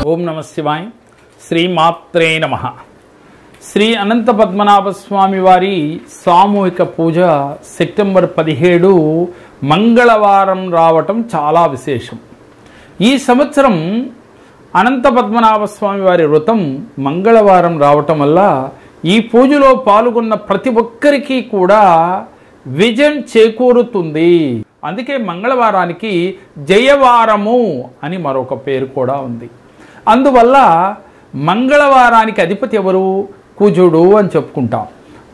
ఓం నమ శివాయ. శ్రీమాత్రే నమః. శ్రీ అనంత పద్మనాభ స్వామి వారి సామూహిక పూజ సెప్టెంబర్ 17 మంగళవారం రావటం చాలా విశేషం. ఈ సంవత్సరం అనంత పద్మనాభ స్వామి వారి వ్రతం మంగళవారం రావటం వల్ల ఈ పూజలో పాల్గొన్న ప్రతి ఒక్కరికి కూడా విజయం చేకూరుతుంది. అందుకే మంగళవారానికి జయవారము అని మరొక పేరు కూడా ఉంది. అందువల్ల మంగళవారానికి అధిపతి ఎవరు? కుజుడు అని చెప్పుకుంటాం.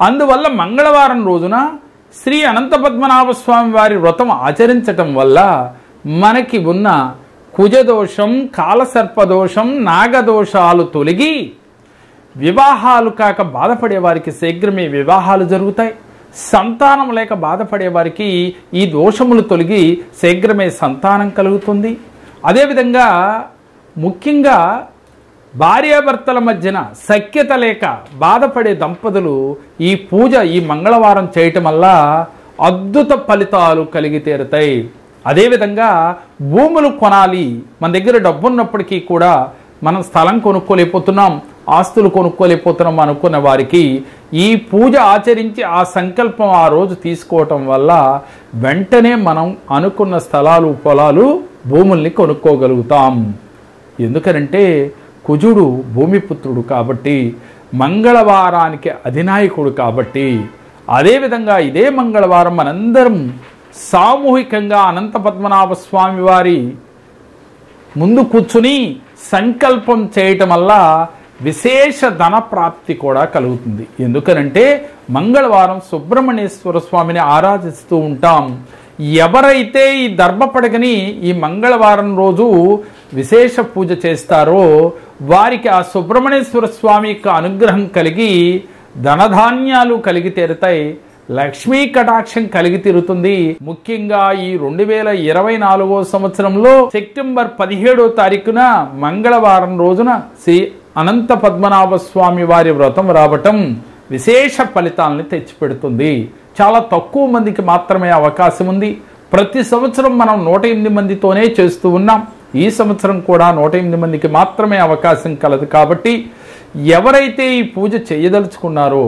అందువల్ల మంగళవారం రోజున శ్రీ అనంత పద్మనాభ స్వామి వారి వ్రతం ఆచరించటం వల్ల మనకి ఉన్న కుజదోషం, కాలసర్పదోషం, నాగదోషాలు తొలగి వివాహాలు కాక బాధపడే వారికి శీఘ్రమే వివాహాలు జరుగుతాయి. సంతానం లేక బాధపడే వారికి ఈ దోషములు తొలగి శీఘ్రమే సంతానం కలుగుతుంది. అదేవిధంగా ముఖ్యంగా భార్యాభర్తల మధ్యన సఖ్యత లేక బాధపడే దంపతులు ఈ పూజ ఈ మంగళవారం చేయటం వల్ల అద్భుత ఫలితాలు కలిగి తీరుతాయి. అదేవిధంగా భూములు కొనాలి, మన దగ్గర డబ్బు ఉన్నప్పటికీ కూడా మనం స్థలం కొనుక్కోలేకపోతున్నాం, ఆస్తులు కొనుక్కోలేకపోతున్నాం అనుకున్న వారికి ఈ పూజ ఆచరించి ఆ సంకల్పం ఆ రోజు తీసుకోవటం వల్ల వెంటనే మనం అనుకున్న స్థలాలు, పొలాలు, భూముల్ని కొనుక్కోగలుగుతాం. ఎందుకనంటే కుజుడు భూమిపుత్రుడు కాబట్టి, మంగళవారానికి అధినాయకుడు కాబట్టి. అదేవిధంగా ఇదే మంగళవారం మనందరం సామూహికంగా అనంత పద్మనాభ స్వామి వారి ముందు కూర్చుని సంకల్పం చేయటం వల్ల విశేష ధన ప్రాప్తి కూడా కలుగుతుంది. ఎందుకనంటే మంగళవారం సుబ్రహ్మణ్యేశ్వర స్వామిని ఆరాధిస్తూ ఉంటాం. ఎవరైతే ఈ దర్భపడగని ఈ మంగళవారం రోజు విశేష పూజ చేస్తారో వారికి ఆ సుబ్రహ్మణ్యేశ్వర స్వామి యొక్క అనుగ్రహం కలిగి ధనధాన్యాలు కలిగి తీరుతాయి, లక్ష్మీ కటాక్షం కలిగి తీరుతుంది. ముఖ్యంగా ఈ 2024 సంవత్సరంలో సెప్టెంబర్ 17వ తారీఖున మంగళవారం రోజున శ్రీ అనంత పద్మనాభ స్వామి వారి వ్రతం రావటం విశేష ఫలితాలను తెచ్చిపెడుతుంది. చాలా తక్కువ మందికి మాత్రమే అవకాశం ఉంది. ప్రతి సంవత్సరం మనం 108 మందితోనే చేస్తూ ఉన్నాం. ఈ సంవత్సరం కూడా 108 మందికి మాత్రమే అవకాశం కలదు. కాబట్టి ఎవరైతే ఈ పూజ చేయదలుచుకున్నారో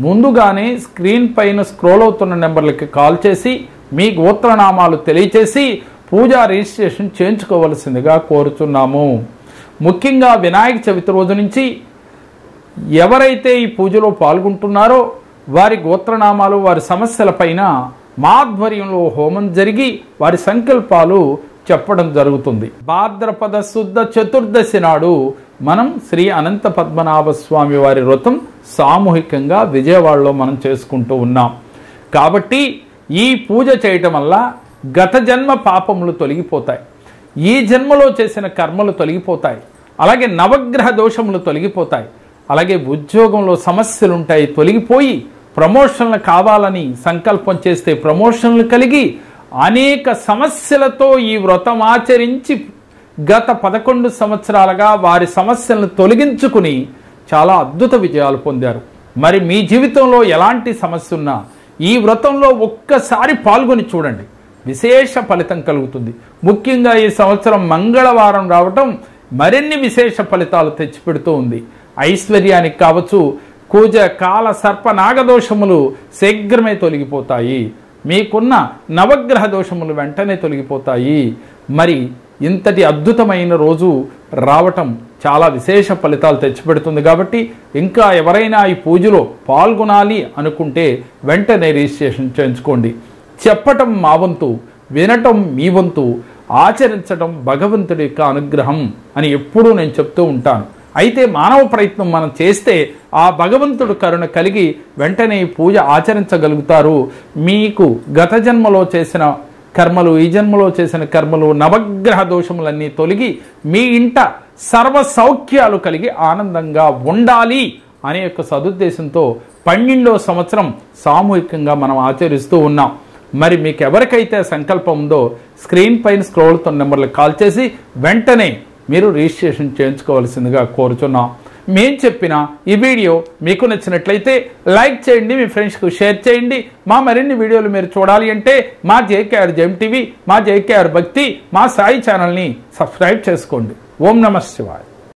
ముందుగానే స్క్రీన్ పైన స్క్రోల్ అవుతున్న నెంబర్లకి కాల్ చేసి మీ గోత్రనామాలు తెలియచేసి పూజా రిజిస్ట్రేషన్ చేయించుకోవలసిందిగా కోరుచున్నాము. ముఖ్యంగా వినాయక చవితి రోజు నుంచి ఎవరైతే ఈ పూజలో పాల్గొంటున్నారో వారి గోత్రనామాలు, వారి సమస్యలపైన మా ఆధ్వర్యంలో హోమం జరిగి వారి సంకల్పాలు చెప్పడం జరుగుతుంది. భాద్రపద శుద్ధ చతుర్దశి నాడు మనం శ్రీ అనంత పద్మనాభ స్వామి వారి వ్రతం సామూహికంగా విజయవాడలో మనం చేసుకుంటూ ఉన్నాం. కాబట్టి ఈ పూజ చేయటం వల్ల గత జన్మ పాపములు తొలగిపోతాయి, ఈ జన్మలో చేసిన కర్మలు తొలగిపోతాయి, అలాగే నవగ్రహ దోషములు తొలగిపోతాయి, అలాగే ఉద్యోగంలో సమస్యలు ఉంటాయి, తొలగిపోయి ప్రమోషన్లు కావాలని సంకల్పం చేస్తే ప్రమోషన్లు కలిగి అనేక సమస్యలతో ఈ వ్రతం ఆచరించి గత 11 సంవత్సరాలుగా వారి సమస్యలను తొలగించుకుని చాలా అద్భుత విజయాలు పొందారు. మరి మీ జీవితంలో ఎలాంటి సమస్య ఉన్నా ఈ వ్రతంలో ఒక్కసారి పాల్గొని చూడండి, విశేష ఫలితం కలుగుతుంది. ముఖ్యంగా ఈ సంవత్సరం మంగళవారం రావటం మరిన్ని విశేష ఫలితాలు తెచ్చిపెడుతూ ఉంది. ఐశ్వర్యానికి కావచ్చు, కుజ, కాల, సర్ప, నాగదోషములు శీఘ్రమే తొలగిపోతాయి. మీకున్న నవగ్రహ దోషములు వెంటనే తొలగిపోతాయి. మరి ఇంతటి అద్భుతమైన రోజు రావటం చాలా విశేష ఫలితాలు తెచ్చిపెడుతుంది. కాబట్టి ఇంకా ఎవరైనా ఈ పూజలో పాల్గొనాలి అనుకుంటే వెంటనే రిజిస్ట్రేషన్ చేయించుకోండి. చెప్పటం మా వంతు, వినటం మీ వంతు, ఆచరించడం భగవంతుడి యొక్క అనుగ్రహం అని ఎప్పుడూ నేను చెప్తూ ఉంటాను. అయితే మానవ ప్రయత్నం మనం చేస్తే ఆ భగవంతుడు కరుణ కలిగి వెంటనే ఈ పూజ ఆచరించగలుగుతారు. మీకు గత జన్మలో చేసిన కర్మలు, ఈ జన్మలో చేసిన కర్మలు, నవగ్రహ దోషములన్నీ తొలగి మీ ఇంట సర్వ సౌఖ్యాలు కలిగి ఆనందంగా ఉండాలి అనే యొక్క సదుద్దేశంతో 12వ సంవత్సరం సామూహికంగా మనం ఆచరిస్తూ ఉన్నాం. మరి మీకు ఎవరికైతే సంకల్పం ఉందో స్క్రీన్ పైన స్క్రోల్ అవుతున్న నెంబర్లకు కాల్ చేసి వెంటనే మీరు రిజిస్ట్రేషన్ చేయించుకోవాల్సిందిగా కోరుచున్నాం. మేము చెప్పిన ఈ వీడియో మీకు నచ్చినట్లయితే లైక్ చేయండి, మీ ఫ్రెండ్స్కు షేర్ చేయండి. మా మరిన్ని వీడియోలు మీరు చూడాలి అంటే మా జేకేఆర్ జెమ్ టీవీ, మా జేకేఆర్ భక్తి, మా సాయి ఛానల్ని సబ్స్క్రైబ్ చేసుకోండి. ఓం నమః శివాయ.